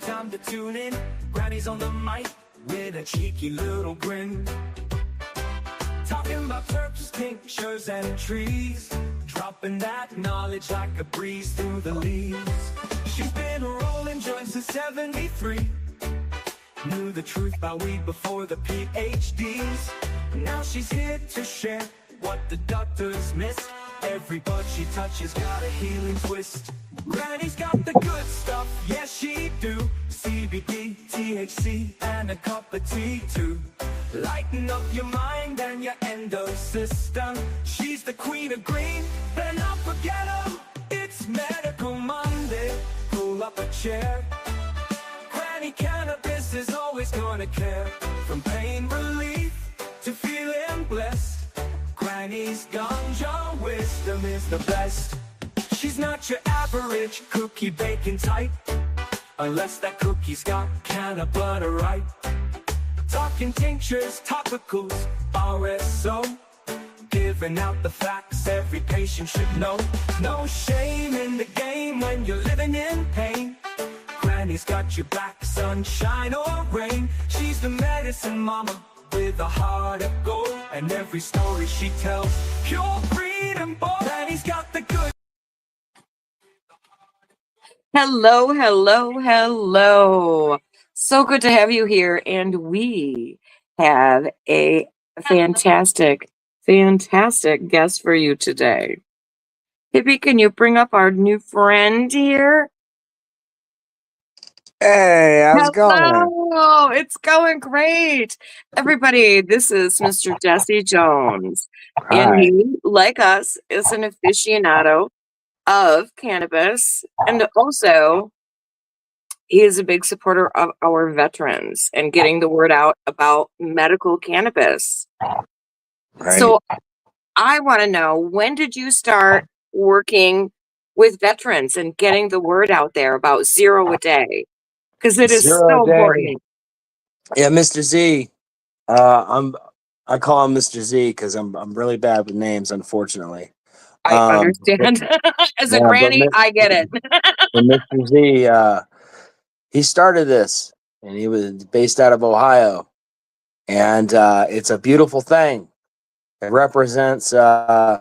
time to tune in. Granny's on the mic with a cheeky little grin. Talking about turps, tinctures, and trees. Dropping that knowledge like a breeze through the leaves. She's been rolling joints since '73. Knew the truth about weed before the PhDs. Now she's here to share what the doctors missed. Every bud she touches got a healing twist. Granny's got the good stuff, yes she do. CBD, THC, and a cup of tea too. Lighten up your mind and your endo system. She's the queen of green, better not forget her. It's Medical Monday, pull up a chair. Granny Cannabis is always gonna care. From pain relief to feeling blessed, Granny's ganja wisdom is the best. She's not your average cookie baking type, unless that cookie's got canna butter right. Talking tinctures, topicals, RSO, giving out the facts every patient should know. No shame in the game when you're living in pain. Granny's got your back, sunshine or rain. She's the medicine mama with a heart of gold, and every story she tells, pure freedom boy. Granny's got the good. Hello, hello, hello. So good to have you here, and we have a fantastic guest for you today. Hippie, can you bring up our new friend here? Hey, how's it going? Hello, it's going great. Everybody, this is Mr. Jessie Jones, and Hi. he, like us, is an aficionado of cannabis, and also he is a big supporter of our veterans and getting the word out about medical cannabis. Right. So I want to know, when did you start working with veterans and getting the word out there about zero a day? Because it is Zero so a day. important. Yeah, Mr. Z. I call him Mr. Z because I'm really bad with names, unfortunately. I understand. As a yeah, but granny, I get it. But Mr. Z, he started this, and he was based out of Ohio, and it's a beautiful thing. It represents, zero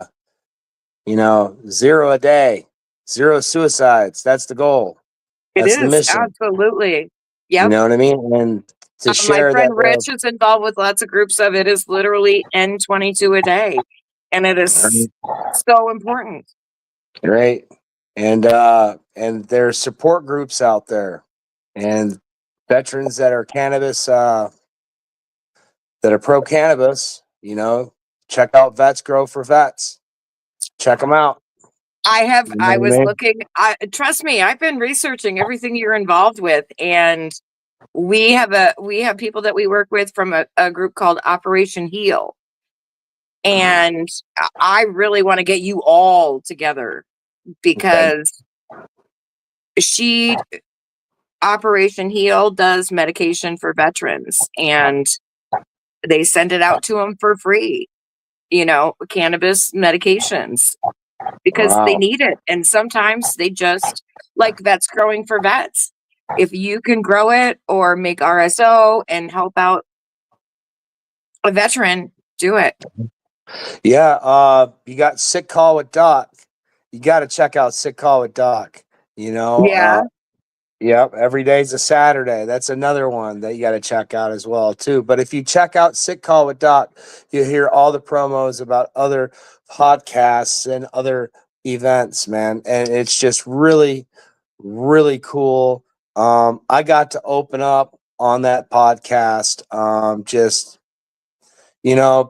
a day, zero suicides. That's the goal. It That's the is, mission. absolutely. You Yep. know what I mean? And to My share friend that, Rich is involved with lots of groups of it is literally N22 a day. And it is so important. right? And there's support groups out there, and veterans that are cannabis, that are pro cannabis. Check out Vets Grow for Vets. Check them out. I was looking, trust me, I've been researching everything you're involved with, and we have people that we work with from a group called Operation Heal. And I really want to get you all together because Operation Heal does medication for veterans, and they send it out to them for free, cannabis medications, because they need it. And sometimes they just, like Vets Growing for Vets, if you can grow it or make RSO and help out a veteran, do it. Yeah, you got Sick Call with Doc. You got to check out Sick Call with Doc. Yeah. Yep, every day's a Saturday. That's another one that you got to check out as well too. But if you check out Sick Call with Doc, you hear all the promos about other podcasts and other events, man, and it's just really, really cool. I got to open up on that podcast,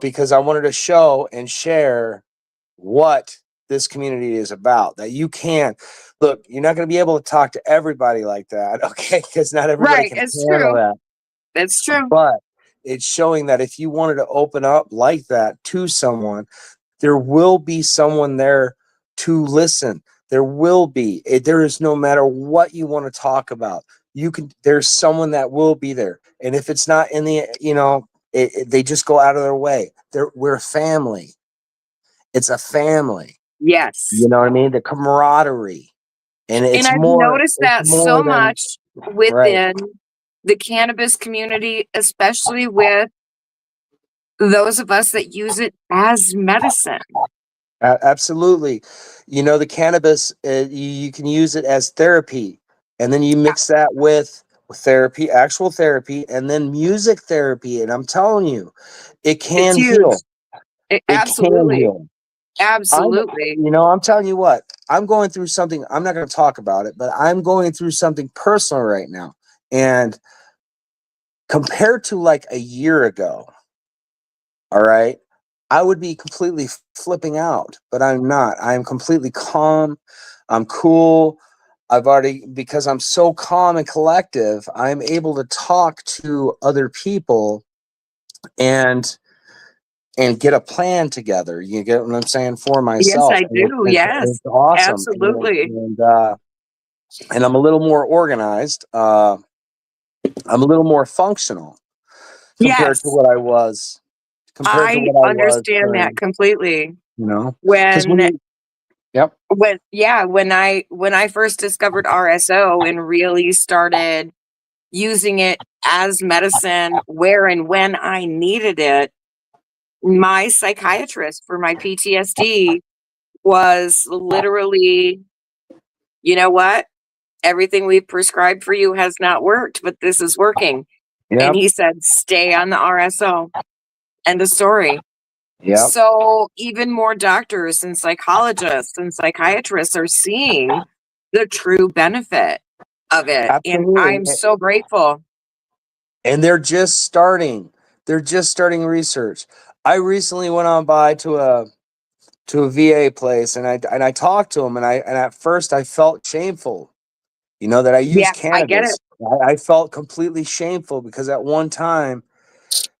because I wanted to show and share what this community is about. That you can look, you're not going to be able to talk to everybody like that, okay? Because not everybody can handle that. It's true. But it's showing that if you wanted to open up like that to someone, there will be someone there to listen. There will be. There is, no matter what you want to talk about, there's someone that will be there. And if it's not in the, they just go out of their way. We're family. It's a family. Yes. You know what I mean? The camaraderie. And I've noticed that so much within the cannabis community, especially with those of us that use it as medicine. Absolutely. You know, the cannabis, you can use it as therapy. And then you mix that with therapy, actual therapy, and then music therapy. And I'm telling you, it It's can huge. heal. It can Absolutely. heal. Absolutely. I'm telling you what, I'm going through something. I'm not going to talk about it, but I'm going through something personal right now. And compared to like a year ago, all right, I would be completely flipping out, but I'm not. I'm completely calm. I'm cool. Because I'm so calm and collective, I'm able to talk to other people and get a plan together. You get what I'm saying, for Yes, myself. I do. Yes. It's awesome. Absolutely. And I'm a little more organized. I'm a little more functional compared to Yes. what I was I understand that during, completely. because When yep. when I first discovered RSO and really started using it as medicine where and when I needed it, my psychiatrist for my PTSD was literally, you know what? Everything we've prescribed for you has not worked, but this is working. And Yep. he said, stay on the RSO. End of story. Yep. So even more doctors and psychologists and psychiatrists are seeing the true benefit of it. And Absolutely. I'm so grateful. And they're just starting. They're just starting research. I recently went on by to a VA place, and I talked to them, and at first I felt shameful, that I use Yes, I get it. cannabis. I felt completely shameful because at one time,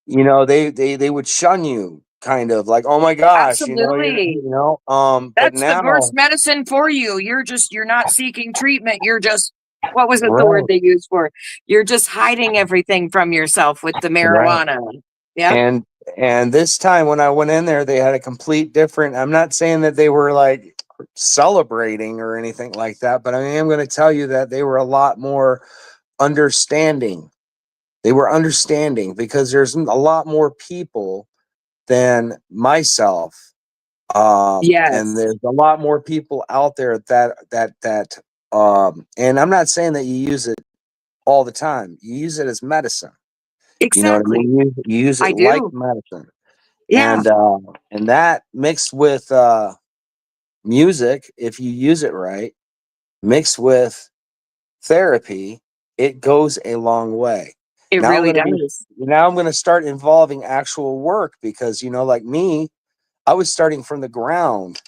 they would shun you, kind of like, oh my gosh, Absolutely. but That's the now, worst medicine for you. You're not seeking treatment. You're just, what was it the word right, they used for? You're just hiding everything from yourself with the right. marijuana. Yep. And this time when I went in there, they had a complete different. I'm not saying that they were like celebrating or anything like that, but I am going to tell you that they were a lot more understanding. They were understanding because there's a lot more people than myself. And Yes. there's a lot more people out there that and I'm not saying that you use it all the time. You use it as medicine. You know what I Exactly. mean? You use it I like do. medicine. Yeah. And that mixed with music, if you use it right, mixed with therapy, it goes a long way. It really does. Now I'm gonna start involving actual work because like me, I was starting from the ground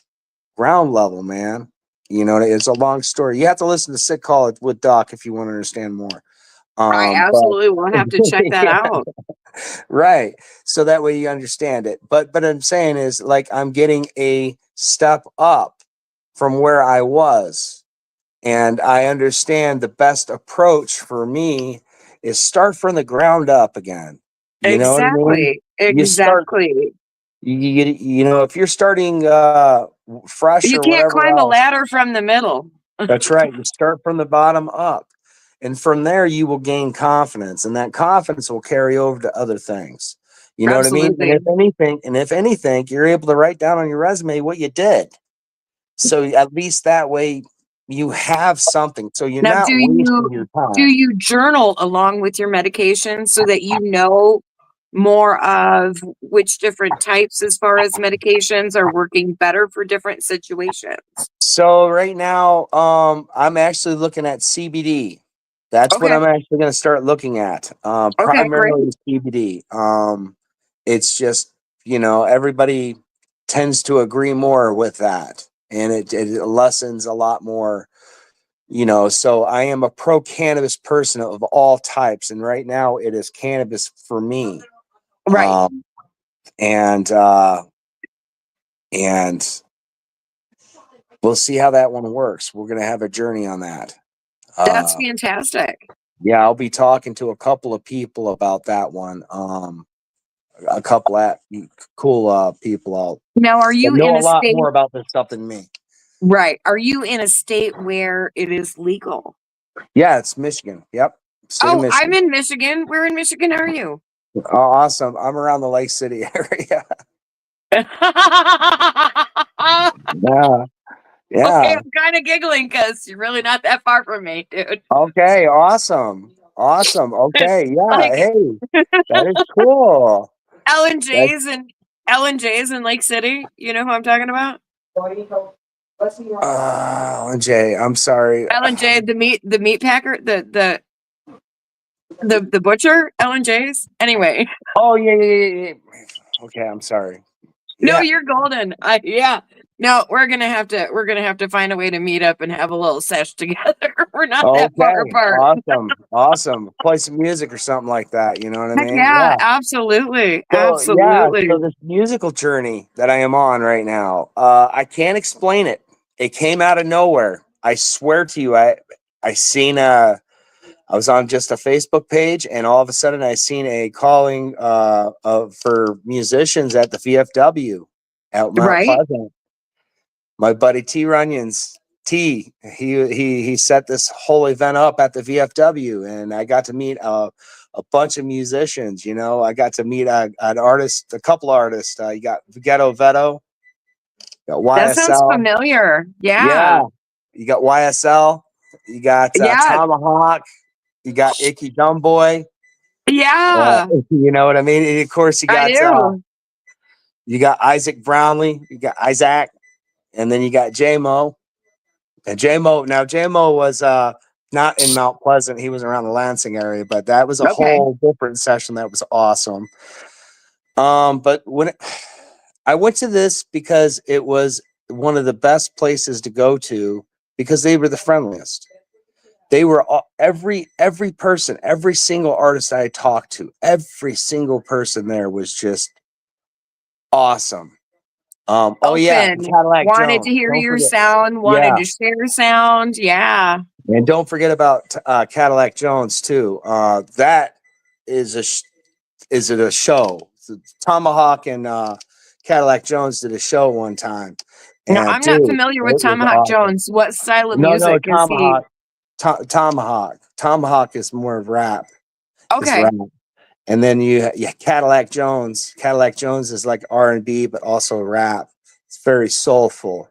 level, man. It's a long story. You have to listen to Sick Call with Doc if you want to understand more. I But absolutely will have to check that yeah, out. right. So that way you understand it. But I'm saying is like I'm getting a step up from where I was. And I understand the best approach for me is start from the ground up again. You know what I mean? Exactly. You start Exactly. if you're starting fresh You or can't whatever climb a else, ladder from the middle. that's right. You start from the bottom up. And from there you will gain confidence, and that confidence will carry over to other things. You know what I mean? Absolutely. And if anything, you're able to write down on your resume what you did. So at least that way you have something. So you're Now, not wasting your do time. you journal along with your medication so that you know more of which different types as far as medications are working better for different situations? So right now, I'm actually looking at CBD. That's what Okay. I'm actually going to start looking at. Okay, great. Primarily CBD. It's just everybody tends to agree more with that, and it lessens a lot more. So I am a pro cannabis person of all types, and right now it is cannabis for me. Right. Um, and uh, and we'll see how that one works. We're going to have a journey on that. That's Uh, fantastic. yeah, I'll be talking to a couple of people about that one. A couple of cool people out Now, are that you know in a a lot state, more about this stuff than me. right? Are you in a state where it is legal? Yeah, it's Michigan. Yep. State of Oh, I'm Michigan. in Michigan. Where in Michigan are you? Oh, awesome. I'm around the Lake City area. Yeah. Okay, Yeah. I'm kind of giggling because you're really not that far from me, dude. Okay. Awesome. Awesome. Okay. Yeah. Like Hey, that is cool. Ellen That's J's and Ellen J's in Lake City. You know who I'm talking about? Jay, I'm sorry. Ellen J, the meat packer, the butcher, Ellen J's. Anyway, Oh, yeah, yeah, yeah, yeah. Okay, I'm sorry. no, Yeah. you're golden. Yeah. No, we're gonna have to find a way to meet up and have a little sesh together. We're not that far Okay. apart. Awesome. Awesome. Play some music or something like that. You know what I Heck mean? yeah, Yeah. absolutely. So yeah, Absolutely. so this musical journey that I am on right now, I can't explain it. It came out of nowhere. I swear to you, I seen I was on just a Facebook page, and all of a sudden I seen a calling for musicians at the VFW out Mount Right? Pleasant. My buddy T Runyons, he set this whole event up at the VFW, and I got to meet a bunch of musicians. You know, I got to meet an artist, a couple artists. You got Ghetto Veto, you got That sounds YSL, familiar. yeah, Yeah. you got YSL, you got Yeah. Tomahawk, you got Icky Dumbboy. Yeah. You know what I mean? And of course, I do. you got Isaac Brownlee, you got Isaac, and then you got J Mo. And J Mo was not in Mount Pleasant. He was around the Lansing area, but that was a Okay. whole different session. That was awesome. But I went to this because it was one of the best places to go to because they were the friendliest. They were every person, every single artist I talked to, every single person there was just awesome. Oh yeah, Open. Cadillac Wanted Jones. to hear Don't your forget. sound, wanted Yeah, to share sound. Yeah. and don't forget about Cadillac Jones too. That is is it a show? Tomahawk and Cadillac Jones did a show one time, No, and I'm not dude, familiar with it was Tomahawk awesome. Jones. What style of No, music is he? Tomahawk. Tomahawk is more of rap. Is Okay. rap. And then yeah, Cadillac Jones. Cadillac Jones is like R&B, but also rap. It's very soulful.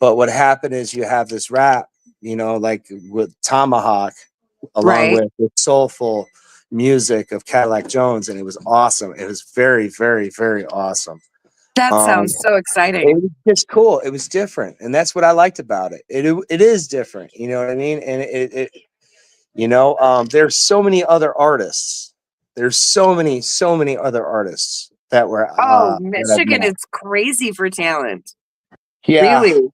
But what happened is you have this rap, you know, like with Tomahawk, along Right. with the soulful music of Cadillac Jones, and it was awesome. It was very, very, very awesome. That Um, sounds so it exciting. was just cool. It was different, and that's what I liked about it. It is different, you know what I mean? And there's so many other artists. There's so many other artists that were Oh, that I've Michigan met. is crazy for talent. Yeah, Really?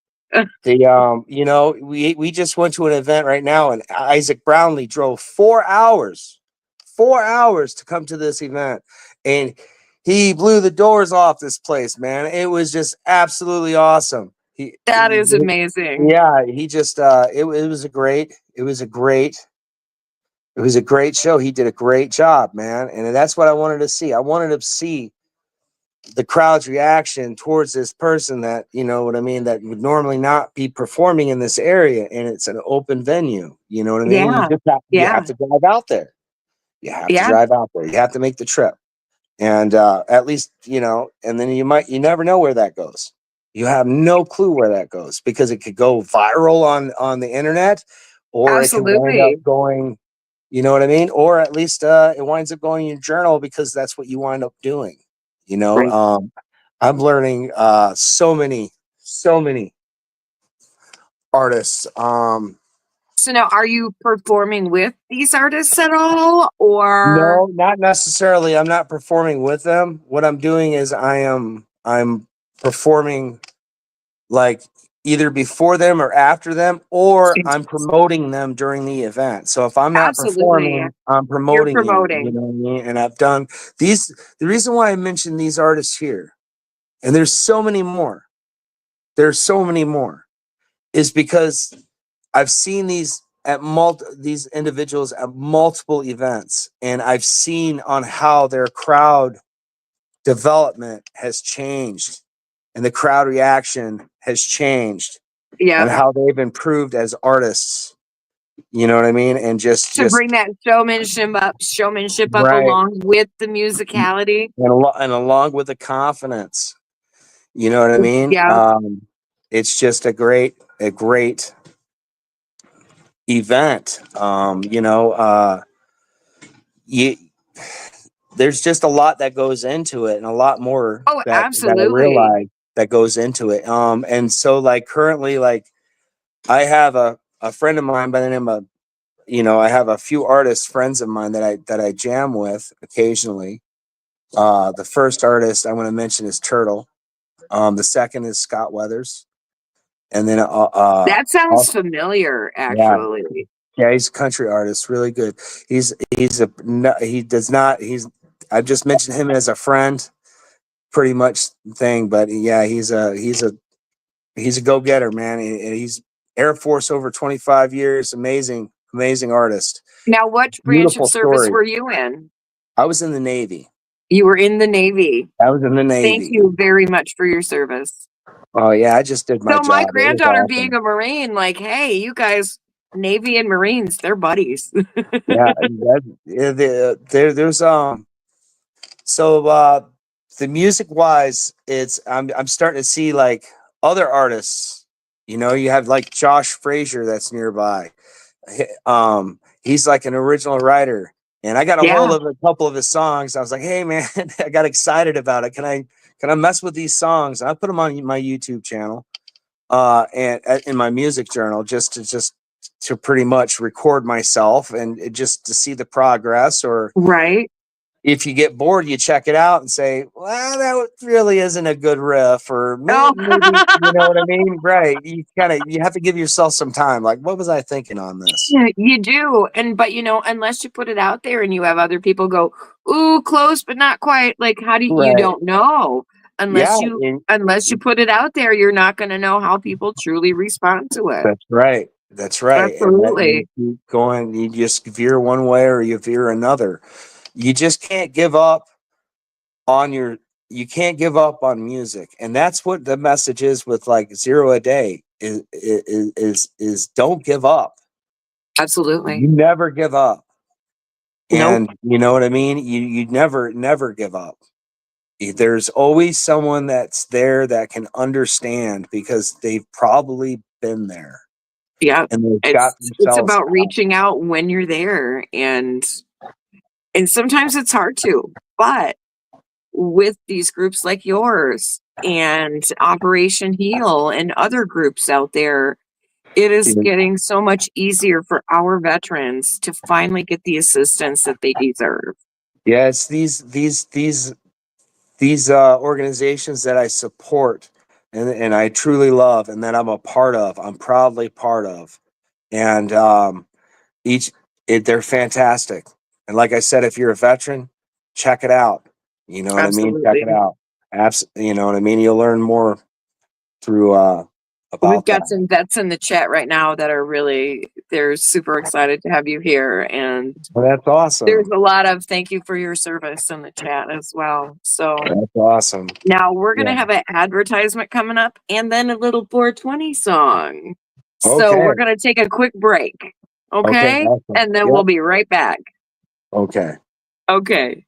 we just went to an event right now, and Isaac Brownlee drove 4 hours to come to this event, and he blew the doors off this place, man. It was just absolutely awesome. That is amazing. Yeah, he just it was a great show. He did a great job, man, and that's what I wanted to see. I wanted to see the crowd's reaction towards this person that, you know what I mean, that would normally not be performing in this area, and it's an open venue. You know what I mean? Yeah. You Yeah. have to drive out there. You have to Yeah. drive out there. You have to make the trip, and at least and then you never know where that goes. You have no clue where that goes because it could go viral on the internet, or it can wind up Absolutely. going. You know what I mean? Or at least it winds up going in your journal because that's what you wind up doing. You know, Right. I'm learning so many artists. So now, are you performing with these artists at all, or No, not necessarily. I'm not performing with them. What I'm doing is I'm performing like either before them or after them, or I'm promoting them during the event. So if I'm not absolutely performing, I'm you're promoting you. You promoting? know what I mean? And I've done these. The reason why I mentioned these artists here, and there's so many more. There's so many more, is because I've seen these individuals at multiple events, and I've seen on how their crowd development has changed and the crowd reaction has changed and Yep. how they've improved as artists You know what I mean? And To just bring that showmanship up right. along with the musicality. And along with the confidence, you know what I mean? Yeah. It's just a great event. You there's just a lot that goes into it, and a lot more Oh, that I absolutely. realize that goes into it. And so like currently, like I have a friend of mine by the name of, I have a few artists friends of mine that I jam with occasionally. The first artist I want to mention is Turtle. The second is Scott Weathers, and then That sounds also, familiar, yeah, actually. yeah, he's a country artist, really good. He's a no, he does not he's I've just mentioned him as a friend, pretty much thing, but yeah, he's a go getter, man. He's Air Force over 25 years, amazing artist, Now, what branch of beautiful service story. were you in? I was in the Navy. You were in the Navy. I was in the Thank Navy. you very much for your service. Oh yeah, I just did my So, my job. It was granddaughter being awesome. a Marine, like, hey, you guys, Navy and Marines, they're buddies. Yeah, there's so the music wise, I'm starting to see like other artists. You have like Josh Frazier that's nearby. He's like an original writer, and I got a hold Yeah, of a couple of his songs. I was like, hey man, I got excited about it. Can I mess with these songs? And I put them on my YouTube channel, and in my music journal, just to pretty much record myself and just to see the progress. Or right. if you get bored, you check it out and say, well, that really isn't a good riff, or Oh, maybe, you know what I mean? Right. You have to give yourself some time. Like, what was I thinking on this? yeah, you do. But unless you put it out there and you have other people go, ooh, close, but not quite. Like, how do you Right. don't know Yeah. unless you put it out there, you're not going to know how people truly respond to it. That's right. That's right. And that you Absolutely. keep going, you just veer one way or you veer another. You just can't give up on your you can't give up on music. And that's what the message is with like zero a day is don't give up. Absolutely. You never give up. Nope. And you know what I mean? You never give up. There's always someone that's there that can understand because they've probably been there Yeah. and they've got It's themselves about out. reaching out when you're there, and sometimes it's hard to, but with these groups like yours and Operation Heal and other groups out there, it is getting so much easier for our veterans to finally get the assistance that they deserve. Yeah, it's these organizations that I support and I truly love and that I'm a part of. I'm proudly part of. And each they're fantastic. And like I said, if you're a veteran, check it out. You know what I mean? Check it Absolutely. out. You know what I mean? You'll learn more through We've about that. got some vets in the chat right now that are they're super excited to have you here. And Well, that's there's awesome. a lot of thank you for your service in the chat as well. So That's awesome. now we're going Yeah. to have an advertisement coming up and then a little 420 song. So Okay. we're going to take a quick break. Okay. Okay. Awesome. And then we'll Yep. be right back. Okay. Okay.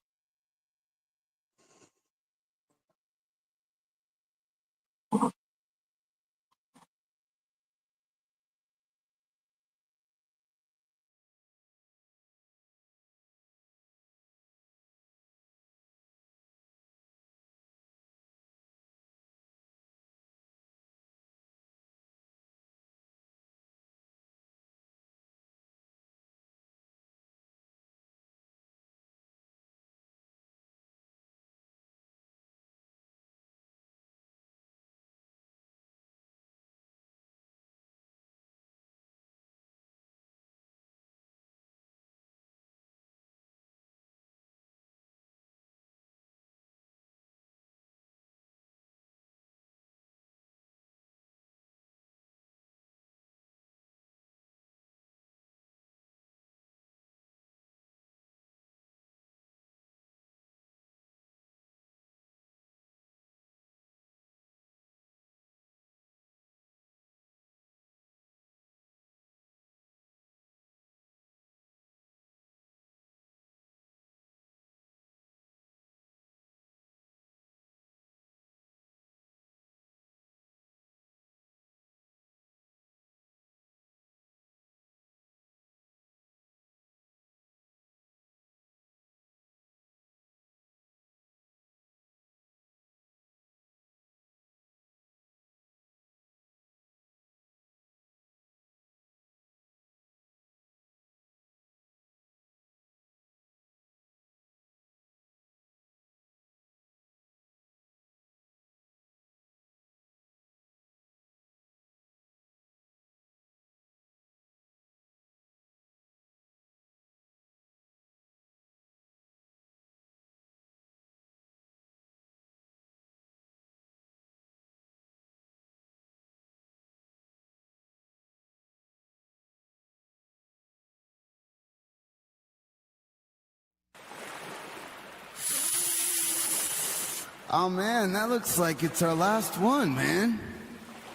Oh man, that looks like it's our last one, man.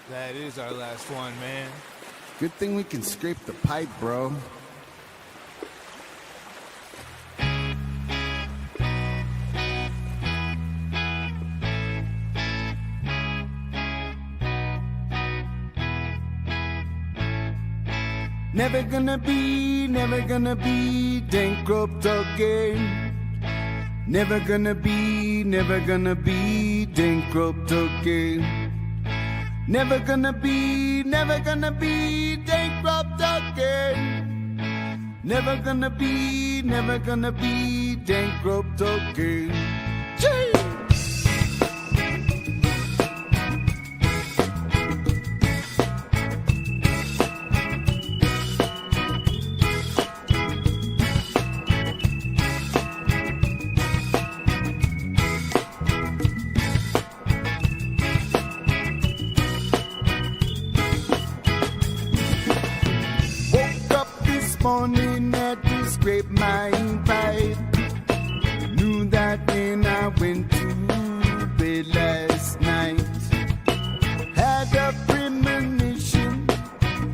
That is our last one, man. Good thing we can scrape the pipe, bro. Never gonna be bankrupt again. Never gonna be bankrupt again. Never gonna be bankrupt again. Never gonna be bankrupt again. Gee! Morning had to scrape my pipe. Knew that when I went to bed last night. Had a premonition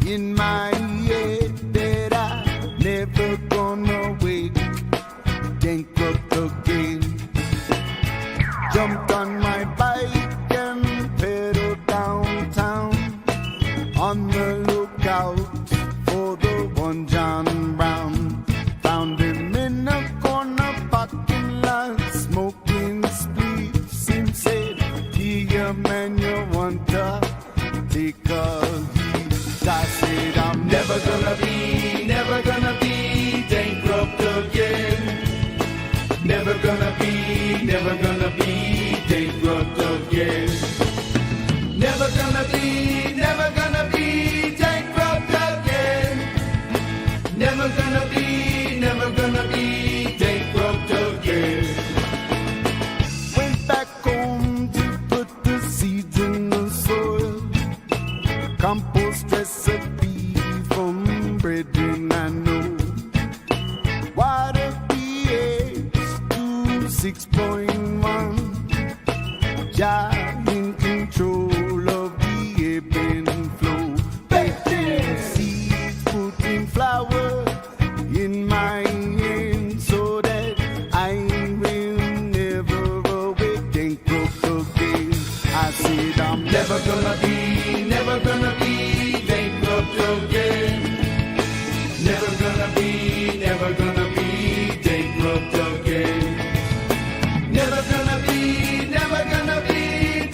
in my head that I never gonna wake bankrupt again. Jumped on my bike and pedaled downtown on the lookout for the one John Brown. Found him in a corner parking lot, smoking spliffs, and said, "Here, man, you want to take a hit?" I said, "I'm never gonna be bankrupt again. Never gonna be bankrupt again. Never gonna be bankrupt again. Never gonna be bankrupt again." Went back home to put the seeds in the soil. Compost recipe from brethren I know. Water pH to 6.1. Jah in control of the ebb and flow. Planting seeds, putting flower in my hand so that I will never awake bankrupt again. I said I'm never gonna be bankrupt again. Never gonna be bankrupt again. Never gonna be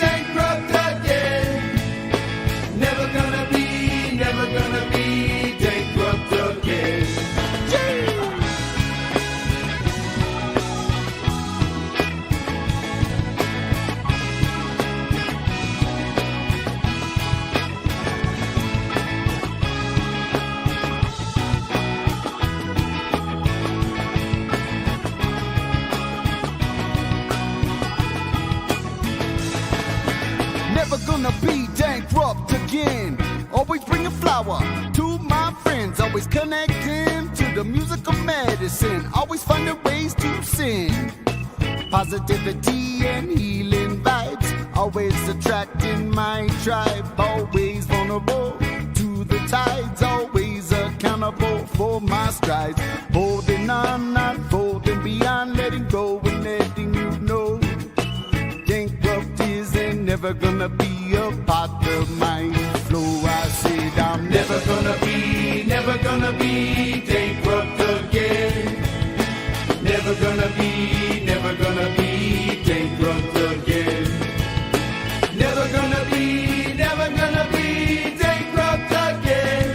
bankrupt again. Never gonna be bankrupt again. Never gonna be bankrupt again. Always bring a flower to my friends. Always connecting to the music of medicine. Always finding ways to sing. Positivity and healing vibes. Always attracting my tribe. Always vulnerable to the tides. Always accountable for my strides. Holding on, not folding beyond. Letting go and letting you know. Bankrupt isn't never gonna be a part of my flow. I said I'm never gonna be bankrupt again. Never gonna be bankrupt again. Never gonna be bankrupt again.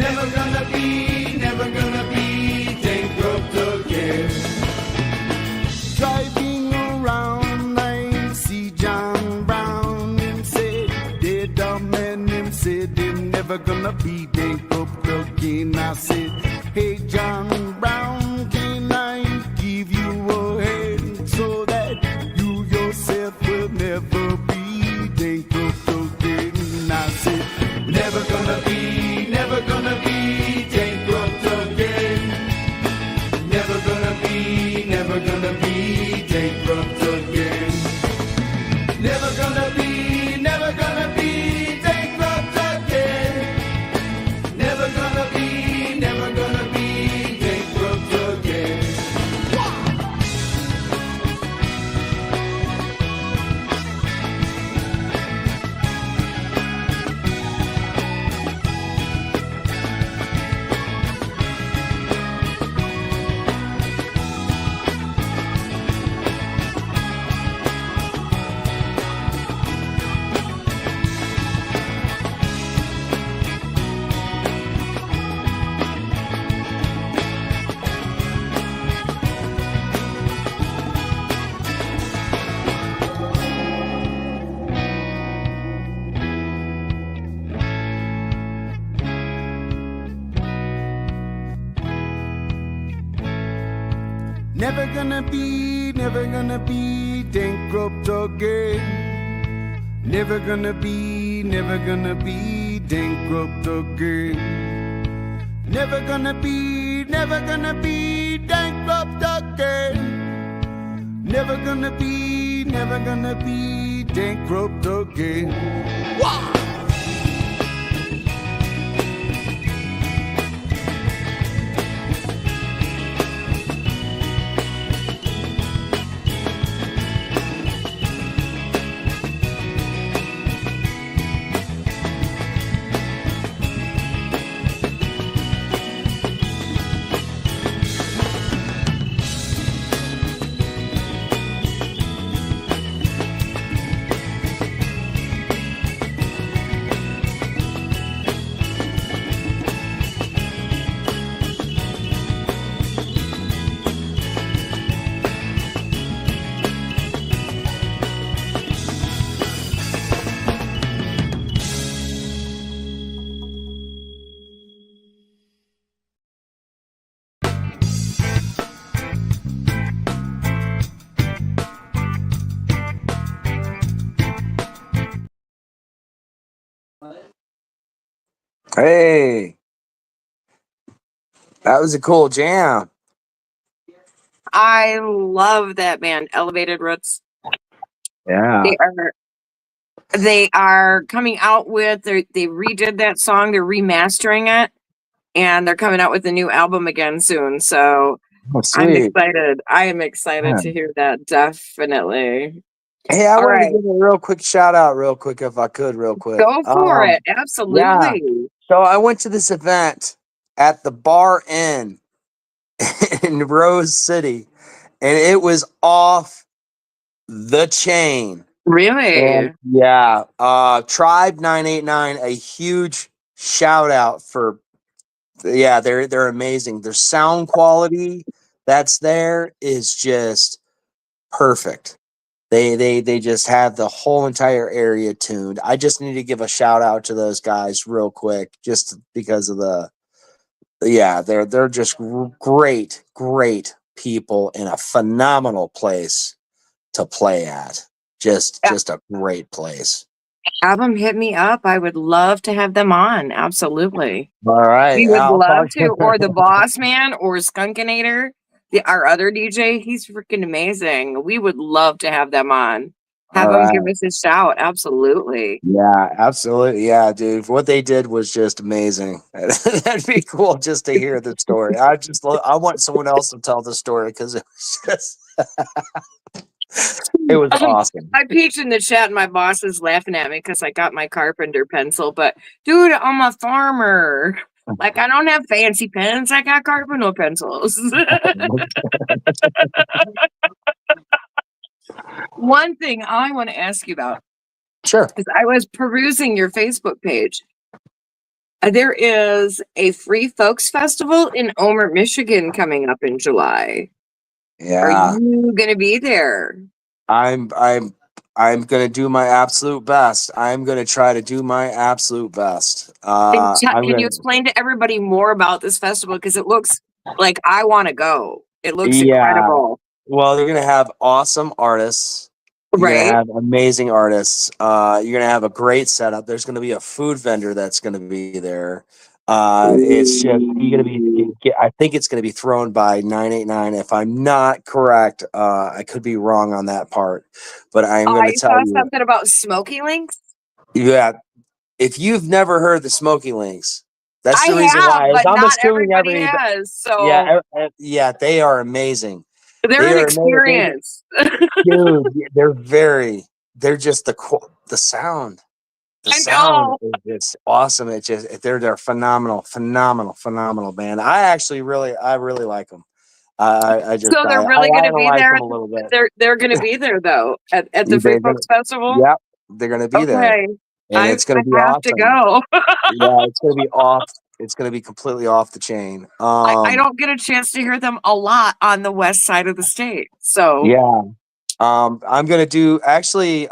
Never gonna be bankrupt again. Driving around, I see John Brown. Him said, dead dumb man. Him said, him never gonna be bankrupt again. I said, hey John Brown, can I give you a hand so that you yourself will never be bankrupt again? I said, never gonna be bankrupt again. Never gonna be bankrupt again. Never gonna be bankrupt again. Never gonna be bankrupt again. Never gonna be bankrupt again. Never gonna be bankrupt again. Wah! Hey, that was a cool jam. I love that band, Elevated Roots. Yeah. They are coming out with they redid that song, they're remastering it, and they're coming out with a new album again soon. So Oh, I'm sweet. excited. I am excited Yeah. to hear that, definitely. Hey, I All wanted to right, give a real quick shout out, real quick, if I could, real quick. go for it. Yeah. Absolutely. So I went to this event at the Bar Inn in Rose City, and it was off the chain. Really? And yeah, Tribe 989, a huge shout out for they're amazing. Their sound quality that's there is just perfect. They just have the whole entire area tuned. I just need to give a shout out to those guys real quick, just because of they're just great people in a phenomenal place to play at. Just a great place. Have them hit me up. I would love to have them on. Absolutely. All right, We would I'll love talk. to, or the Boss Man, or Skunkinator, our other DJ. He's freaking amazing. We would love to have them on. Have All them give right. us a shout. Absolutely. Yeah, absolutely. Yeah, dude. What they did was just amazing. That'd be cool just to hear the story. I want someone else to tell the story because it was just it was awesome. I peeked in the chat and my boss is laughing at me because I got my carpenter pencil. But dude, I'm a farmer. Like, I don't have fancy pens. I got carpenter pencils. One thing I want to ask you about, Sure. because I was perusing your Facebook page. There is a free folks festival in Omer, Michigan coming up in July. Are Yeah. you going to be there? I'm gonna do my absolute best. I'm gonna try to do my absolute best. Can you explain to everybody more about this festival? Because it looks like I want to go. It looks incredible. Well, you're gonna have awesome artists. You're gonna Right? have amazing artists. You're gonna have a great setup. There's gonna be a food vendor that's gonna be there. It's just you're gonna be. I think it's gonna be thrown by 989. If I'm not correct, I could be wrong on that part, but I'm gonna I tell saw you. something about Smoky Links. Yeah, if you've never heard the Smoky Links, that's I the reason have, why. but I'm not assuming everybody has. So yeah, they are amazing. they're They an are amazing. experience. Dude, they're just the sound. The I sound know. is just awesome. It's just they're phenomenal band. I really like them. I So they're really going to be idolize there. them a little bit. They're going to be there though at the Free They're gonna, Folks Festival. yep, they're gonna be there, Okay, and it's gonna I be have to awesome. go. Yeah, it's gonna be off. It's gonna be completely off the chain. I don't get a chance to hear them a lot on the west side of the state. So Yeah. I'm gonna do actually.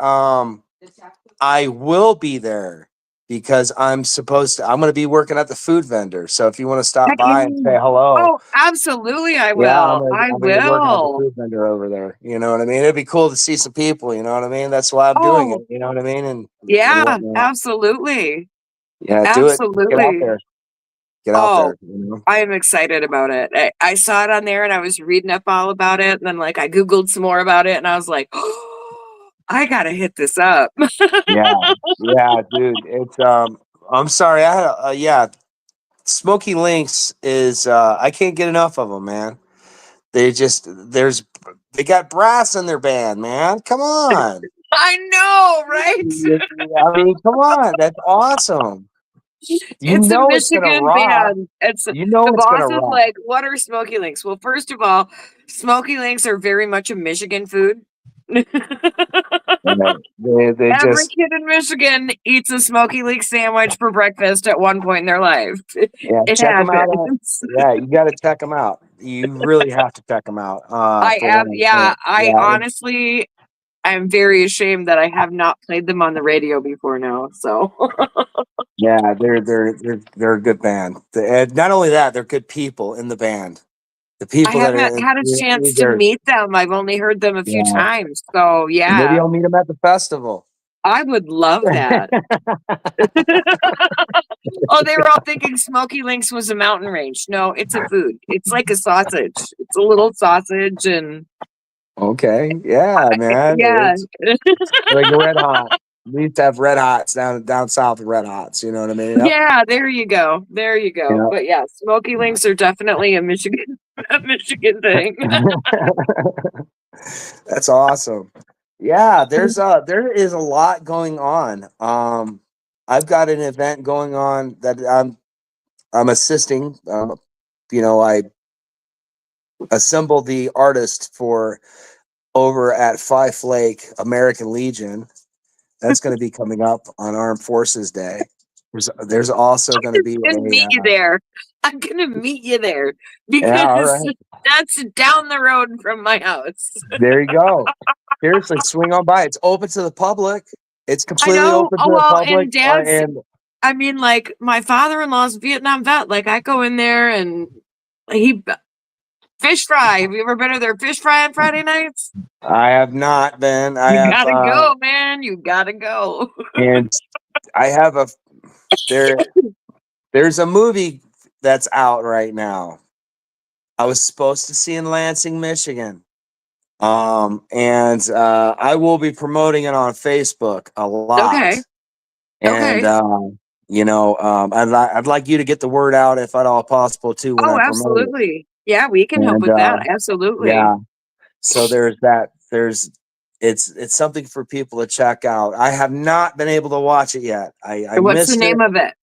I will be there because I'm going to be working at the food vendor. So if you want to stop Heck by yeah. and say hello, Oh, absolutely, I yeah, will. I I'm gonna be working at the will. food vendor over there. You know what I mean? It'd be cool to see some people. You know what I mean? That's why I'm doing it. Oh, You know what I mean? And yeah, whatnot. absolutely. Yeah, do it. Get out Absolutely. there. Get out Oh, there. You know? I am excited about it. I saw it on there and I was reading up all about it. And then, like, I Googled some more about it and I was like, oh, I got to hit this up. Yeah, yeah, dude. It's I'm sorry. I had yeah. Smoky Links is I can't get enough of them, man. They got brass in their band, man. Come on. I know, right? I mean, come on. That's awesome. You It's a know it's gonna Michigan rock. band. It's You know the it's gonna boss is rock. like, what are Smoky Links? Well, first of all, Smoky Links are very much a Michigan food. Yeah, they Every just kid in Michigan eats a Smoky Link sandwich for breakfast at one point in their life. It check them out. happens. Yeah, you got to check them out. You really have to check them out. I For have, one, yeah. I yeah, honestly, I'm very ashamed that I have not played them on the radio before now. So yeah, they're a good band. And not only that, they're good people in the band. The I people that are haven't in, had a chance to they're meet them. I've only heard them a few yeah. times. So Maybe yeah, I'll meet them at the festival. I would love that. Oh, they were all thinking Smoky Links was a mountain range. No, it's a food. It's like a sausage. It's a little sausage and Okay, yeah, man. yeah. It's like red hot. We used to have red hots down south. Red hots. You know what I mean? Yep. Yeah, there you go. There you go. Yeah. But yeah, Smoky Links are definitely a Michigan a Michigan thing. That's awesome. Yeah, there is a lot going on. I've got an event going on that I'm assisting. I assemble the artist for over at Fife Lake American Legion. That's going to be coming up on Armed Forces Day. There's also going to be I'm gonna meet you there. I'm gonna meet you there yeah, all because right. that's down the road from my house. There you go. Seriously, swing on by. It's open to the public. It's I completely know. open to Oh the well, public. and Dad's. And I mean, like my father-in-law's Vietnam vet. Like I go in there and he fish fry. Have you ever been to their fish fry on Friday nights? I have not been. I You have, gotta go, man. You gotta go. and I have there's a movie that's out right now. I was supposed to see in Lansing, Michigan. And I will be promoting it on Facebook a lot. Okay. And Okay. I'd like you to get the word out if at all possible too when Oh, I promote it. absolutely. Yeah, we can help And with that. Absolutely. yeah, so there's that. It's something for people to check out. I have not been able to watch it yet. I What's the missed it. name of it?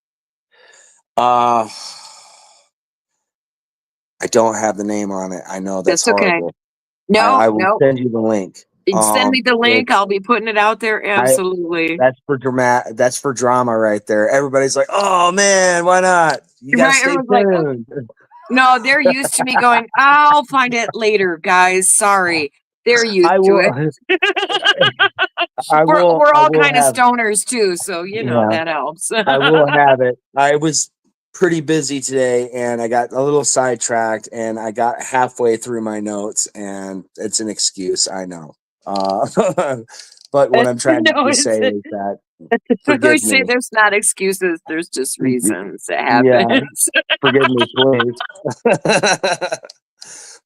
I don't have the name on it. I know that's That's okay. horrible. No, I will no. send you the link. Send me the link. I'll be putting it out there. Absolutely. That's for drama right there. Everybody's like, "Oh man, why not?" You gotta Right. stay Everyone's like, oh. tuned. No, they're used to me going, I'll find it later, guys. Sorry. They're used I to will. it. I will. We're I all will kind of have. stoners too, so you know Yeah, that helps. I will have it. I was pretty busy today, and I got a little sidetracked, and I got halfway through my notes, and it's an excuse. I know. But what I'm trying No, to say is that we forgive say me. there's not excuses, there's just reasons. It Yeah, happens. forgive me, please.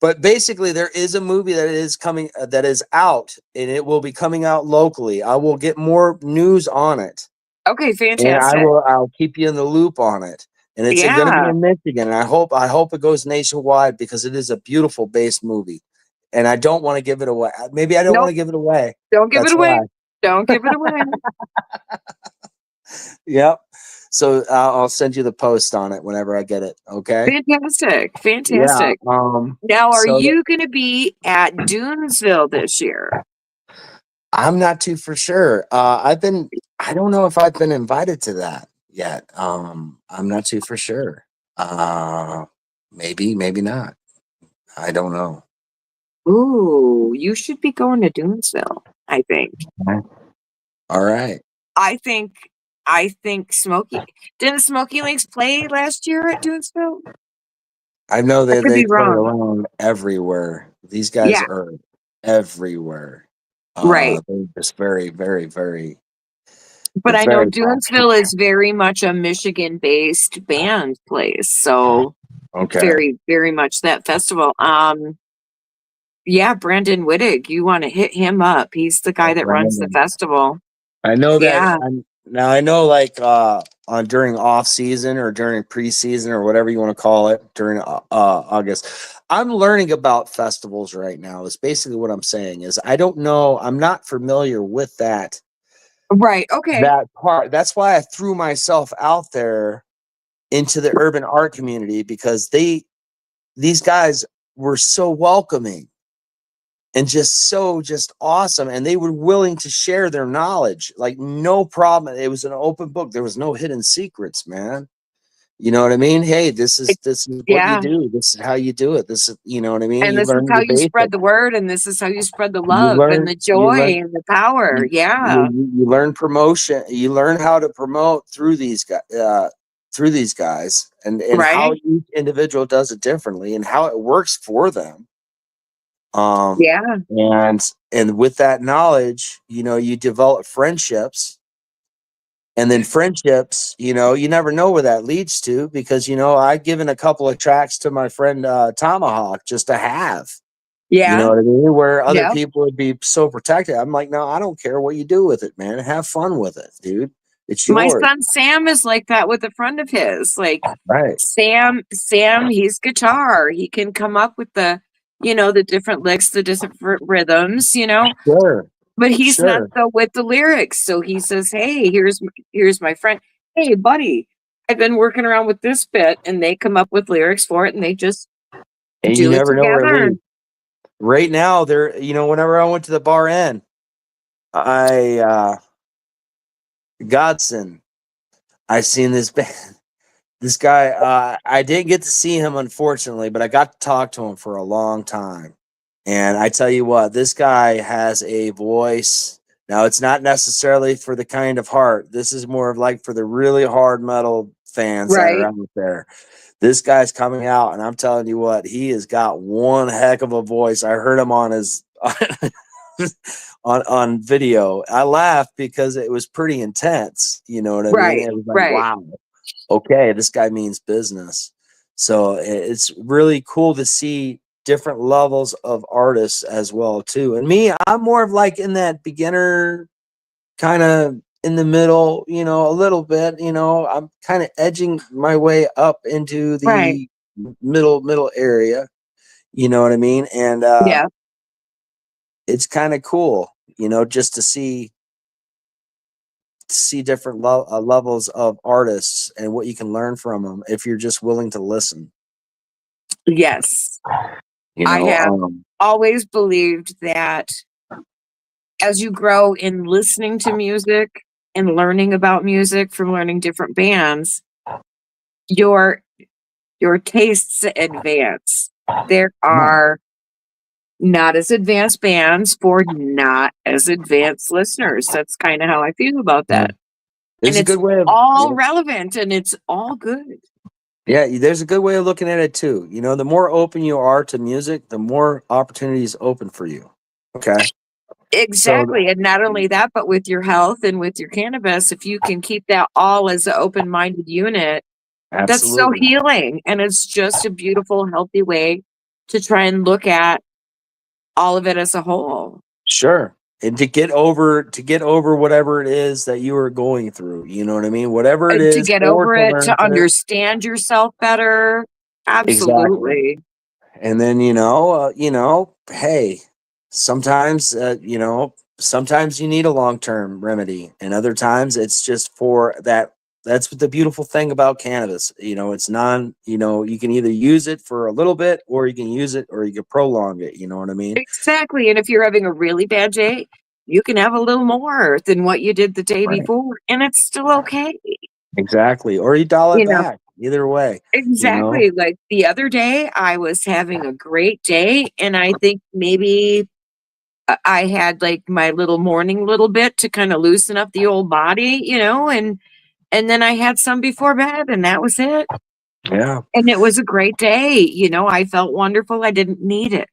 But basically, there is a movie that is coming, that is out, and it will be coming out locally. I will get more news on it, Okay, and fantastic. I'll keep you in the loop on it. And it's going to be Yeah. in Michigan, and I hope it goes nationwide because it is a beautiful base movie, and I don't want to give it away. Maybe I don't want Nope. to give it away. Don't give it That's away. why. Don't give it away. Yep. So I'll send you the post on it whenever I get it. Okay. Fantastic. Yeah. Fantastic. Now, are So you going to be at Dunesville this year? I'm not too for sure. I don't know if I've been invited to that yet. I'm not too for sure. Maybe not. I don't know. Ooh, you should be going to Dunesville, I think. All right. I think I think didn't Smoky Links play last year at Dunesville? I know I that could they be play wrong. around everywhere. These guys Yeah, are everywhere. right. They're just very, very, very, But they're I know very passionate. Dunesville is very much a Michigan-based band place, so Okay. very, very much that festival. Yeah, Brandon Wittig, you want to hit him up. He's the guy that runs the Brandon. festival. I know that Yeah, now I know like on during off season or during preseason or whatever you want to call it during August. I'm learning about festivals right now. Is basically what I'm saying is I don't know, I'm not familiar with right. Okay. that part. That's why I threw myself out there into the urban art community because these guys were so welcoming and just awesome, and they were willing to share their knowledge like no problem. It was an open book. There was no hidden secrets, man. You know what I mean? Hey, this is what you Yeah. do. This is how you do it. This is, you know what I mean? And You this is learn how your you spread basics. the word, and this is how you spread the You love and learn the you joy learn and the power. you, Yeah. you learn promotion. You learn how to promote through these guys, and how Right. each individual does it differently and how it works for them. Um, Yeah. and with that knowledge, you know, you develop friendships, and then friendships, you know, you never know where that leads to because, you know, I've given a couple of tracks to my friend Tomahawk just to have, you know Yeah. what I mean? Where other Yeah. people would be so protected. I'm like, no, I don't care what you do with it, man. Have fun with it, dude. It's My yours. son Sam is like that with a friend of his. Like Right. Sam, he's guitar. He can come up with the different licks, the different rhythms. Sure. But he's not Sure. so with the lyrics. So he says, "Hey, here's my friend. Hey, buddy, I've been working around with this bit," and they come up with lyrics for it, and they just And you do it never know where it together. leads. Right now, there, you know, whenever I went to the bar end, I Godson, I seen this band. This guy, I didn't get to see him, unfortunately, but I got to talk to him for a long time. And I tell you what, this guy has a voice. Now, it's not necessarily for the kind of heart. This is more of like for the really hard metal fans that are Right, out there. This guy's coming out, and I'm telling you what, he has got one heck of a voice. I heard him on his on video. I laughed because it was pretty intense. You know what I mean? right, It was like, right. wow, okay, this guy means business. So it's really cool to see different levels of artists as well too. And me, I'm more of like in that beginner kind of in the middle, you know, a little bit, you know, I'm kind of edging my way up into Right. the middle area, you know what I mean? And Yeah. it's kind of cool, you know, just to see different levels of artists and what you can learn from them if you're just willing to listen. Yes. You I know, have always believed that as you grow in listening to music and learning about music from learning different bands, your your tastes advance. There yeah, are not as advanced bands for not as advanced listeners. That's kind of how I feel about yeah. that. And There's a it's good way of all relevant and it's all good. yeah, there's a good way of looking at it too. You know, the more open you are to music, the more opportunities open for you. Okay. So Exactly. And not only that, but with your health and with your cannabis, if you can keep that all as an open minded unit, that's so absolutely. healing. And it's just a beautiful, healthy way to try and look at all of it as a whole. Sure. And to get over whatever it is that you are going through. You know what I mean? Whatever it To is, get or over to it, learn to to understand yourself better. exactly. Absolutely. And then hey, sometimes sometimes you need a long-term remedy, and other times it's just for that. That's what the beautiful thing about cannabis. You know, it's non. You know, you can either use it for a little bit, or you can use it, or you can prolong it. You know what I mean? Exactly. And if you're having a really bad day, you can have a little more than what you did the day Right. before, and it's still okay. Exactly. Or you dial it You know, back. Either way, you know. exactly. Like the other day, I was having a great day, and I think maybe I had like my little morning little bit to kind of loosen up the old body, and And then I had some before bed, and that was it. Yeah. And it was a great day. You know, I felt wonderful. I didn't need it.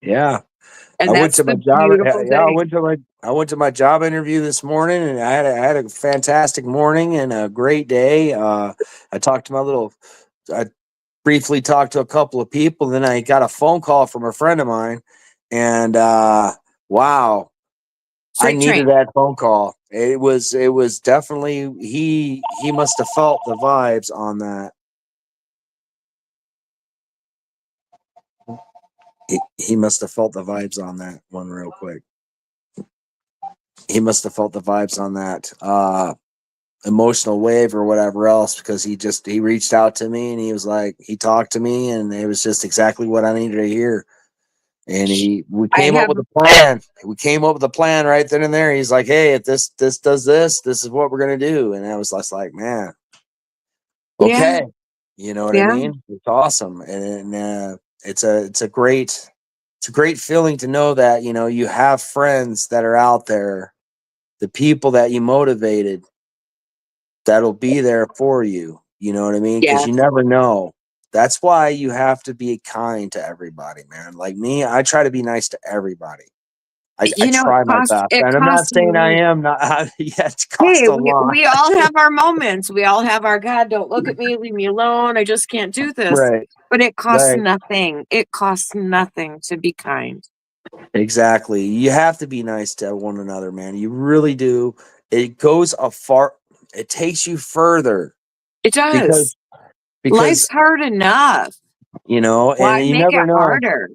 Yeah. And I went that's to my the job. beautiful Yeah, thing. I went to my job interview this morning, and I had a fantastic morning and a great day. I talked to I briefly talked to a couple of people. Then I got a phone call from a friend of mine, and wow, I Freight needed train. that phone call. It was definitely he must have felt the vibes on that. He must have felt the vibes on that one real quick. He must have felt the vibes on that emotional wave or whatever else, because he reached out to me and he was like, he talked to me, and it was just exactly what I needed to hear. And we I came up have, with a plan. We came up with a plan right then and there. He's like, hey, if this does this, this is what we're gonna do. And I was just like, man, yeah, okay, you know what I yeah. mean? It's awesome, and it's a great feeling to know that you have friends that are out there, the people that you motivated, that'll be there for you. You know what I mean? Because Yes. you never know. That's why you have to be kind to everybody, man. Like me, I try to be nice to everybody. I You know, try my best, it and I'm not costs saying I me. am not. Yeah, it costs Hey, a lot, we all have our moments. We all have our God, don't look at me, leave me alone. I just can't do this. right? But it costs Right. nothing. It costs nothing to be kind. Exactly. You have to be nice to one another, man. You really do. It goes a far. It takes you further It because does. because Life's hard enough. and Why you make never it know. harder?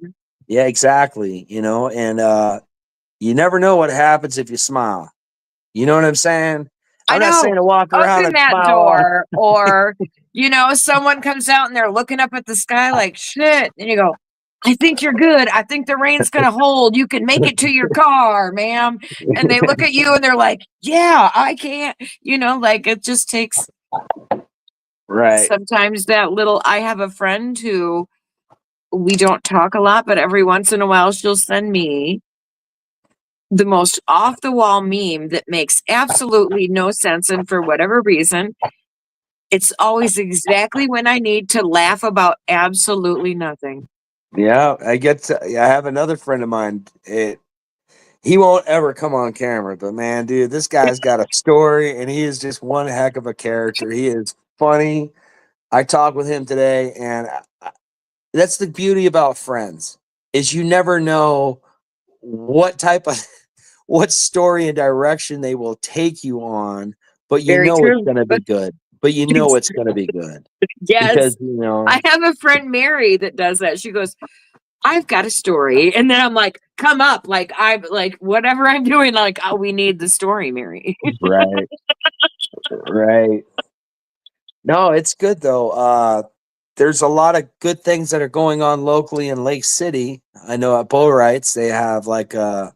Yeah, exactly. And you never know what happens if you smile. You know what I'm saying? I I'm not know. saying to walk around Open and that smile all. door, or, someone comes out and they're looking up at the sky like shit. And you go, I think you're good. I think the rain's going to hold. You can make it to your car, ma'am. And they look at you and they're like, yeah, I can't. Like it just takes Right. sometimes that little. I have a friend who we don't talk a lot, but every once in a while she'll send me the most off the wall meme that makes absolutely no sense. And for whatever reason, it's always exactly when I need to laugh about absolutely nothing. Yeah, I have another friend of mine. He won't ever come on camera, but man, dude, this guy's got a story, and he is just one heck of a character. He is funny. I talked with him today, and that's the beauty about friends, is you never know what type of what story and direction they will take you on, but Very it's true. going to But be good. But it's, it's going to be good because yes, I you have a friend, Mary, that does that. She goes, I've got a story. And then I'm like, come up. Like, I'm like, whatever I'm doing, like, oh, we need the story, Mary. right, right. No, it's good though. There's a lot of good things that are going on locally in Lake City. I know at Boatwrights they have like a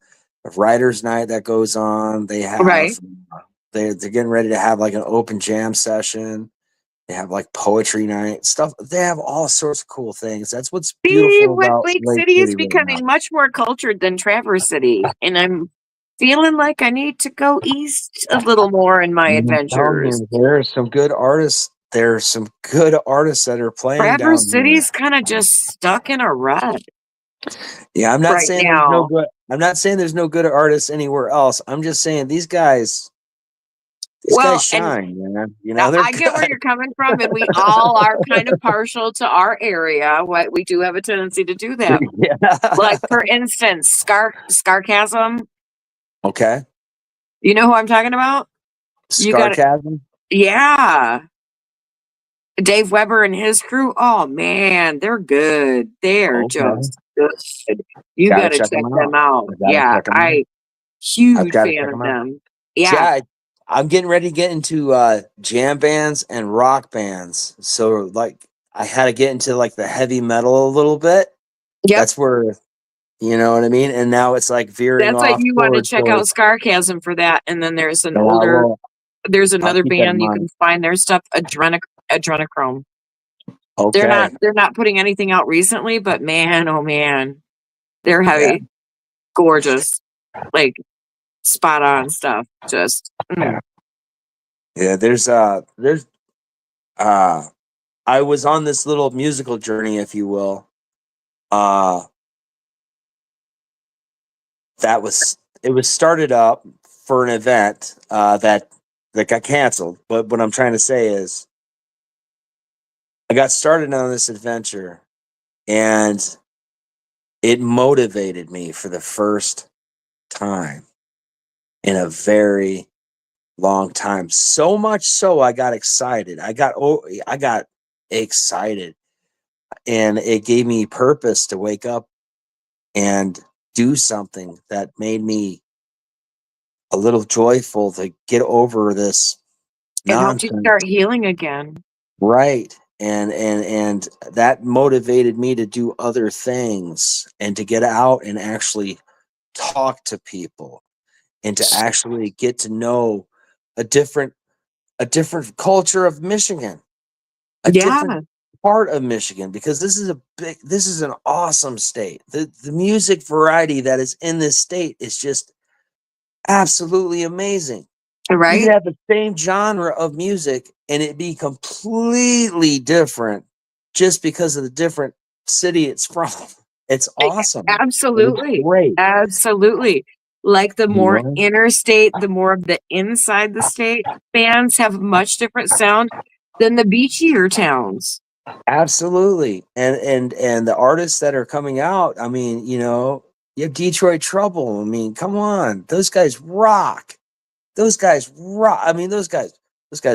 writers' night that goes on. They Right. have they're getting ready to have like an open jam session. They have like poetry night stuff. They have all sorts of cool things. That's what's See, beautiful what about Lake Lake City is City right now. becoming much more cultured than Traverse City. And I'm feeling like I need to go east a little more in my I'm telling adventures. you, there are some good artists. There are some good artists that are playing down Traverse here. City's kind of just stuck in a rut Yeah, I'm not right saying there's no now. good. I'm not saying there's no good artists anywhere else. I'm just saying these Well, guys and shine, man. They're I get where good. you're coming from, and we all are kind of partial to our area. What we do have a tendency to do that. Like Yeah. for instance, Scarcasm. Okay. You know who I'm talking about? You got it. Scarcasm. Yeah. Dave Weber and his crew. Oh man, they're good. They're Okay. just good. You Got to got to check check them them out. out. I got to Yeah, check them out. I've huge got to fan check of them out. them. Yeah. Yeah, I'm getting ready to get into jam bands and rock bands. So like I had to get into like the heavy metal a little bit. Yep. That's where you know what I mean? And now it's like veering That's why off you want to check out towards Scarcasm for that. And then there's an and older. There's I'll another keep that in band you can mind. find their stuff. Adrenochrome. Okay. They're not putting anything out recently, but man, oh man, they're Yeah. heavy, gorgeous, like spot on stuff. Just Yeah, uh I was on this little musical journey, if you will. Uh it was started up for an event that got canceled. But what I'm trying to say is I got started on this adventure, and it motivated me for the first time in a very long time. So much so I got excited. I got excited, and it gave me purpose to wake up and do something that made me a little joyful to get over this It helped you nonsense. start healing again. Right. And that motivated me to do other things and to get out and actually talk to people and to actually get to know a different a different culture of Michigan, a different Yeah, part of Michigan, because this is an awesome state. The music variety that is in this state is just absolutely amazing. You could right? have the same genre of music and it be completely different just because of the different city it's from. It's awesome. It is Absolutely. great. Absolutely. Like the You more know? interstate, the more of the inside the state bands have much different sound than the beachier towns. Absolutely. And the artists that are coming out, I mean, you have Detroit Trouble. I mean, come on. Those guys rock. Those guys rock. I mean, those guys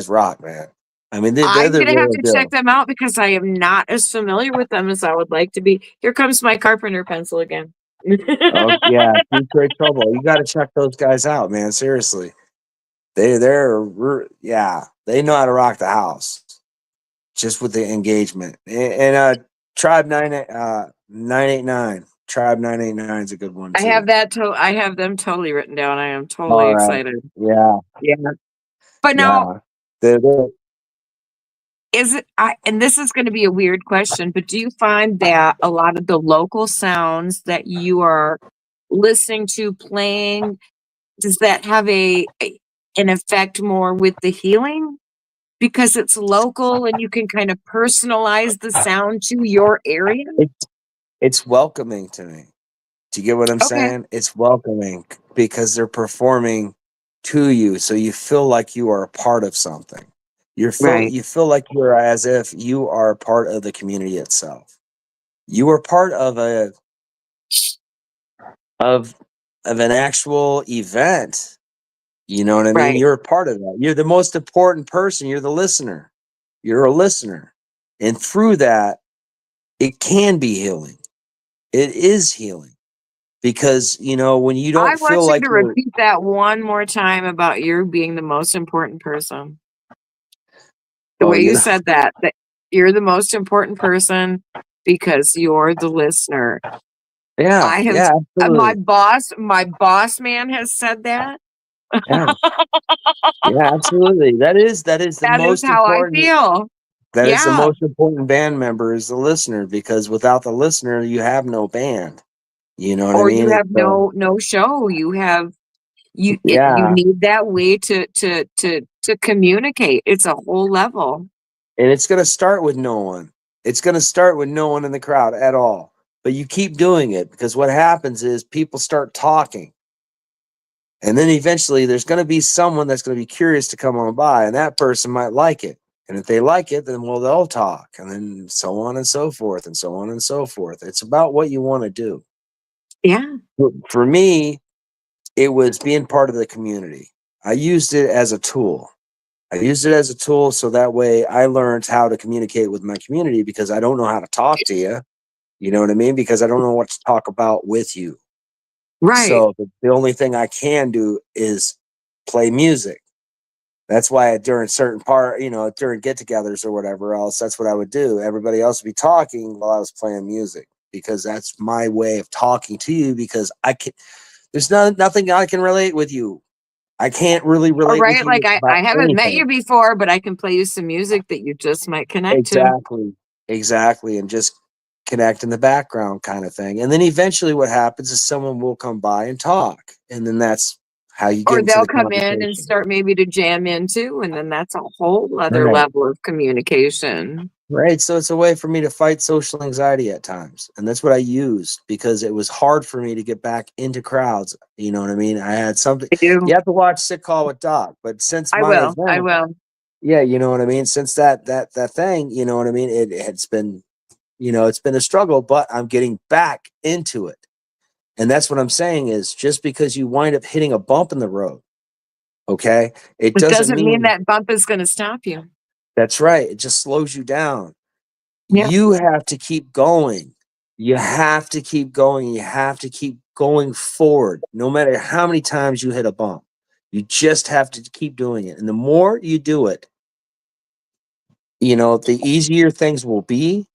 rock, man. I mean, they're I'm the gonna have real to check deal. them out because I am not as familiar with them as I would like to be. Here comes my carpenter pencil again. Oh yeah, Detroit Trouble. You got to check those guys out, man. Seriously, yeah, they know how to rock the house just with the engagement. And Tribe 989, Tribe 989 is a good one too. I have them totally written down. I am totally All right, excited. yeah, Yeah. But now yeah. They're is it and this is going to be a weird question, but do you find that a lot of the local sounds that you are listening to playing, does that have an effect more with the healing because it's local and you can kind of personalize the sound to your area? it's it's welcoming to me. Do you get what I'm Okay. saying? It's welcoming because they're performing to you, so you feel like you are a part of something. Right. You feel like you're as if you are a part of the community itself. You are part of of of an actual event. You know what I mean? Right. You're a part of that. You're the most important person. You're the listener. You're a listener. And through that, it can be healing. It is healing because, when you I don't want feel you like to you're, repeat that one more time about you being the most important person. The oh, way you you said that you're the most important person because you're the listener. yeah, I have yeah, my absolutely. boss man has said that. Yeah, yeah, absolutely. That is the That is most how I important. feel. That is the Yeah. most important band member is the listener, because without the listener, you have no band. You know what I Or you mean? have no show. You have you Yeah, need that way to communicate. It's a whole level. and it's going to start with no one. It's going to start with no one in the crowd at all. But you keep doing it, because what happens is people start talking. And then eventually there's going to be someone that's going to be curious to come on by, and that person might like it. And if they like it, then they'll talk, and then so on and so forth, and so on and so forth. It's about what you want to do. Yeah. For me, it was being part of the community. I used it as a tool. I used it as a tool so that way I learned how to communicate with my community, because I don't know how to talk to you. You know what I mean? Because I don't know what to talk about with you. Right. So the only thing I can do is play music. That's why during during get-togethers or whatever else, that's what I would do. Everybody else would be talking while I was playing music, because that's my way of talking to you. Because there's nothing I can relate with you. I can't really All relate with right. Like you about I haven't met you anything. before, but I can play you some music that you just might connect to. Exactly. Exactly. And just connect in the background kind of thing. And then eventually what happens is someone will come by and talk. And then that's how you get Or into they'll the come in and conversation. start maybe to jam in too, and then that's a whole other Right. level of communication. Right. So it's a way for me to fight social anxiety at times. And that's what I used because it was hard for me to get back into crowds. You know what I mean? I had something. I do. You have to watch Sick Call with Doc, but since I my will. I event, will. yeah, you know what I mean? Since that thing, you know what I mean? It's been, it's been a struggle, but I'm getting back into it. And that's what I'm saying is just because you wind up hitting a bump in the road, okay, it It doesn't doesn't mean mean that bump is going to stop you. that's right. It just slows you down. Yeah. You have to keep going. You have to keep going. You have to keep going forward, no matter how many times you hit a bump. You just have to keep doing it. And the more you do it, the easier things will be.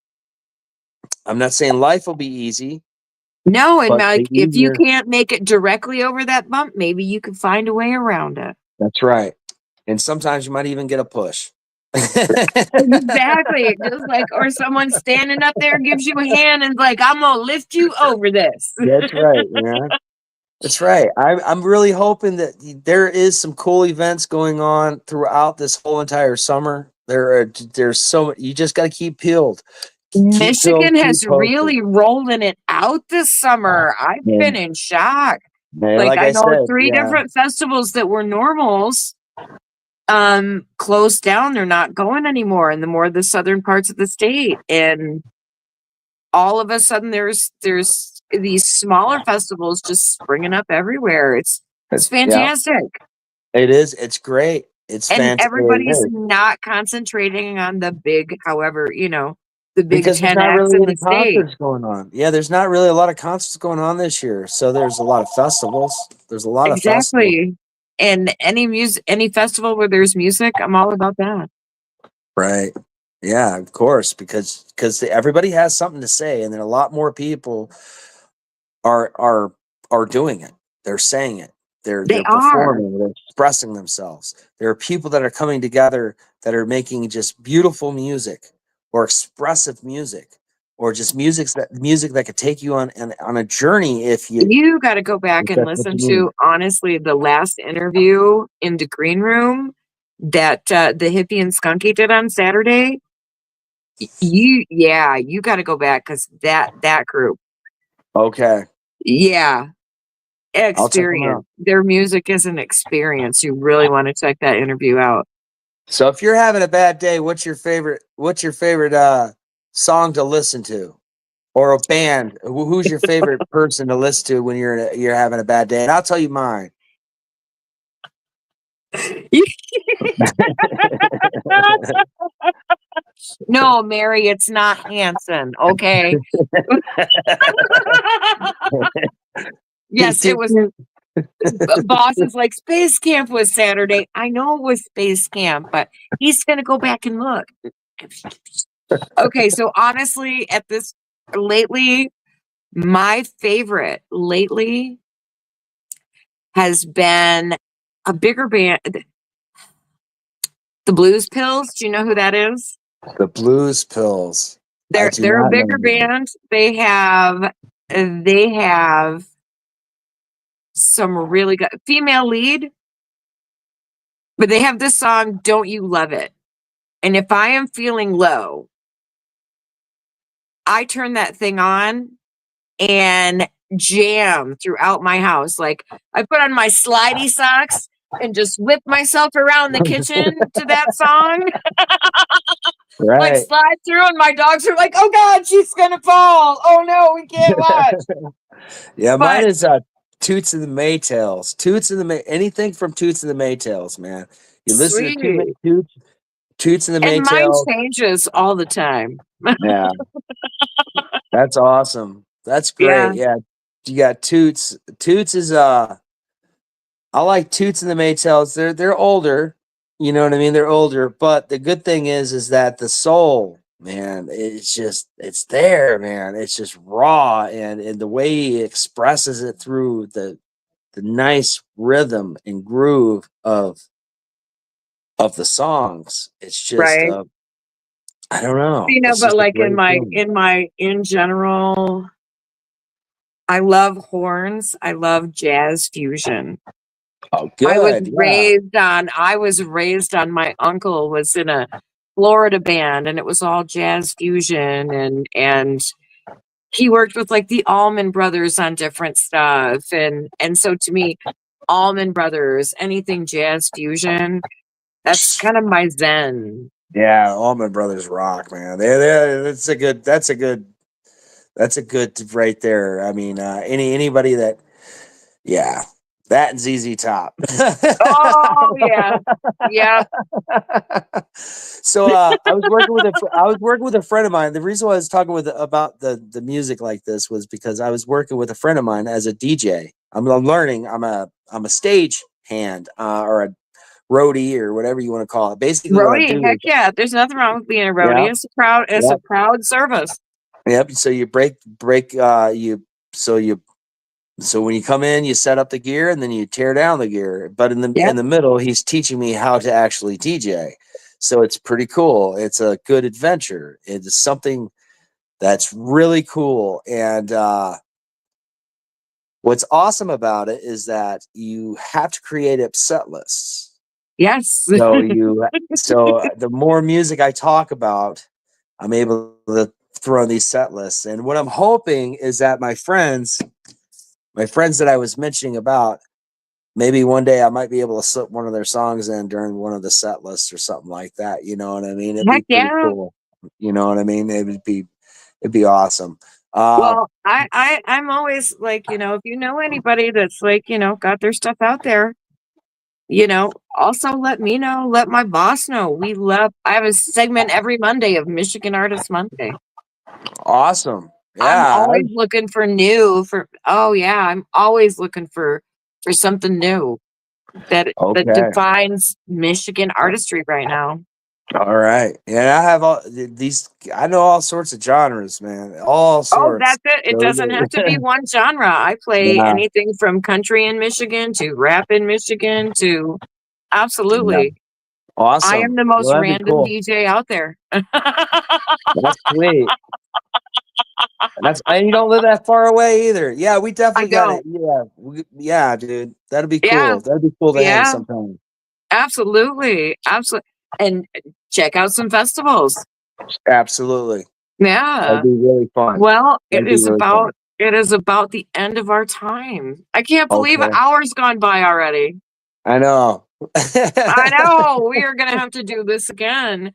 I'm not saying life will be easy, No, and but like the if you easier. can't make it directly over that bump, maybe you can find a way around it. That's right. And sometimes you might even get a push. Exactly. Just like, or someone standing up there gives you a hand and like, I'm gonna lift you over this. That's right, man. That's right. I'm really hoping that there is some cool events going on throughout this whole entire summer. There's so you just got to keep peeled, keep peeled, Michigan keep has posted. really rolling it out this summer. I've been And, in shock. and Like like I I know said, 3 yeah, different festivals that were normals closed down. They're not going anymore in the more the southern parts of the state. And all of a sudden there's these smaller festivals just springing up everywhere. It's yeah, fantastic. it is. It's great. It's And fantastic. It everybody's is. not concentrating on the big, however, the big Because there's not 10X really in any the state. concerts going on. Yeah, there's not really a lot of concerts going on this year. So there's a lot of festivals. There's a lot of festivals. Exactly. And any festival where there's music, I'm all about that. Right. Yeah, of course, because everybody has something to say, and then a lot more people are are are doing it. They're saying it. They They're are. performing. They're expressing themselves. There are people that are coming together that are making just beautiful music, or expressive music, or just music that could take you on a journey You got to go back if and that's what listen you need. to, honestly, the last interview in the green room that the Hippie and Skunky did on Saturday. You got to go back because that group, Okay, yeah, I'll check them experience. out. Their music is an experience. You really want to check that interview out. So if you're having a bad day, what's your favorite song to listen to? Or a band? Who's your favorite person to listen to when you're having a bad day? And I'll tell you mine. No, Mary, it's not Hanson. Okay. He's Yes, too it was. cute. Boss is like, Space Camp was Saturday. I know it was Space Camp, but he's gonna go back and look. Okay, so honestly, lately, my favorite lately has been a bigger band, the Blues Pills. Do you know who that is? The Blues Pills. I do They're a not know bigger them. band. They have some really good female lead, but they have this song, Don't You Love It? And if I am feeling low, I turn that thing on and jam throughout my house. Like I put on my slidey socks and just whip myself around the kitchen to that song. Like Right. slide through, and my dogs are like, "Oh God, she's gonna fall! Oh no, we can't watch." Yeah, mine But is Toots and the Maytals. Anything from Toots and the Maytals, man. You listen to sweet, Toots and the and mine Maytals. changes all the time. Yeah, that's awesome. That's Yeah, great. Yeah. You got Toots. Toots is I like Toots and the Maytals. They're older, you know what I mean? They're older, but the good thing is that the soul, man, it's there, man. It's just raw, and the way he expresses it through the nice rhythm and groove of the songs. It's just right. I don't know. It's But just a like great feeling. in general, I love horns. I love jazz fusion. Oh, I was good. Yeah. raised on my uncle was in a Florida band, and it was all jazz fusion, and he worked with like the Allman Brothers on different stuff, and so to me, Allman Brothers, anything jazz fusion, that's kind of my zen. Yeah. Allman Brothers rock, man. That's a good right there. I mean, anybody that, yeah, that and ZZ Top. Oh yeah, yeah. So I was working with a friend of mine. The reason why I was talking about the music like this was because I was working with a friend of mine as a DJ. I'm learning. I'm a stage hand or a roadie or whatever you want to call it. Basically, what I'm Roadie, doing heck is, yeah. There's nothing wrong with being a yeah, roadie. It's a yep, proud service. yep. So you break so when you come in, you set up the gear and then you tear down the gear. But in Yep. the middle, he's teaching me how to actually DJ. So it's pretty cool. It's a good adventure. It's something that's really cool. And what's awesome about it is that you have to create up set lists. Yes. So the more music I talk about, I'm able to throw these set lists. And what I'm hoping is that my friends that I was mentioning about, maybe one day I might be able to slip one of their songs in during one of the set lists or something like that. You know what I mean? It'd Heck be pretty yeah. cool. You know what I mean? It'd be awesome. Well, I'm always like, if you know anybody that's like, got their stuff out there, also let me know, let my boss know. I have a segment every Monday of Michigan Artist Monday. Awesome. I'm Yeah. always looking for I'm always looking for something new that Okay. defines Michigan artistry right now. All right. Yeah, I have all these. I know all sorts of genres, man. All Oh, sorts. that's it. It doesn't have to be one genre. I play Yeah. anything from country in Michigan to rap in Michigan to Yeah. absolutely. Awesome. I am the most Well, that'd be random cool. DJ out there. That's sweet. And you don't live that far away either. Yeah, we I definitely got it. don't. Yeah, yeah, dude. That'd be Yeah, cool. That'd be cool to hang yeah, sometime. absolutely. Absolutely. And check out some festivals. Absolutely. Yeah. That'd be really fun. Well, That'd be really fun. it is about the end of our time. I can't believe an Okay. hour's gone by already. I know. I know. We are going to have to do this again.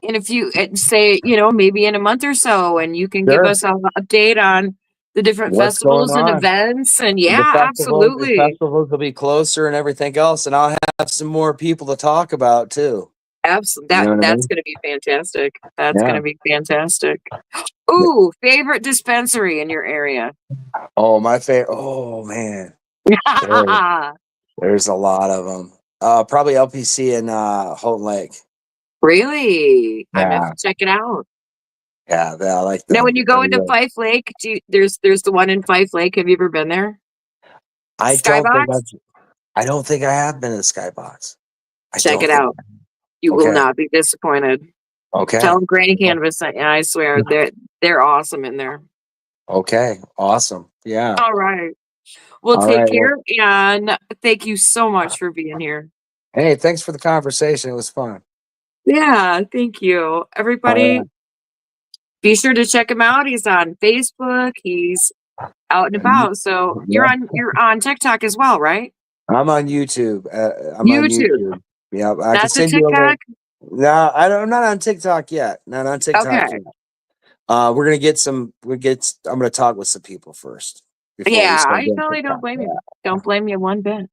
And if you say, maybe in a month or so, and you can give Sure. us an update on the different What's going festivals and on? events. And The yeah, absolutely. festivals will be closer and everything else, and I'll have some more people to talk about too. Absolutely. You know what I That's mean? going to be fantastic. That's Yeah. going to be fantastic. Ooh, favorite dispensary in your area? Oh, my favorite. Oh man, there's a lot of them. Probably LPC in Houghton Lake. Really? I'm going to Yeah, have to check it out. yeah, I like them. Now, when you go into Fife Lake, there's the one in Fife Lake. Have you ever been there? I Skybox? don't think I have been to the Skybox. Check it out. You will not be disappointed. Okay. Tell them Granny Cannabis. I swear they're awesome in there. Okay. Awesome. Yeah. All right. Well, All take right, care, and thank you so much for being here. Hey, thanks for the conversation. It was fun. Yeah, thank you, everybody. Be sure to check him out. He's on Facebook. He's out and about. So you're on TikTok as well, right? I'm on YouTube. I'm on YouTube. YouTube. Yeah, I can That's a send you a link. TikTok. No, I'm not on TikTok yet. Not on TikTok Okay. yet. We're gonna get some. I'm gonna talk with some people first. before we Yeah, start I doing totally don't TikTok. blame you. Don't blame you one bit.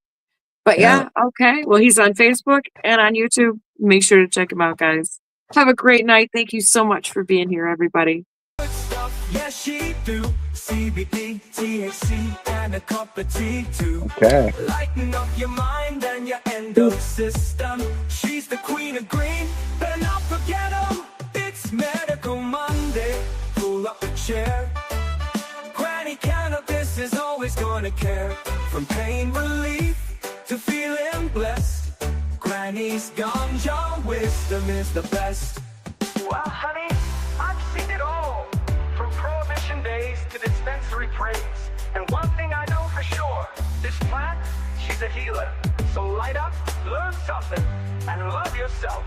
But Yeah. yeah, okay. Well, he's on Facebook and on YouTube. Make sure to check him out, guys. Have a great night. Thank you so much for being here, everybody. Good stuff, yes she do. CBD, THC, and a cup of tea too. Okay. Lighten up your mind and your endo system. She's the queen of green, better not forget 'em. It's Medical Monday, pull up a chair. Granny Cannabis is always gonna care. From pain relief to feeling blessed, Granny's ganja wisdom is the best. Well, honey, I've seen it all. From prohibition days to dispensary praise. And one thing I know for sure, this plant, she's a healer. So light up, learn something, and love yourself.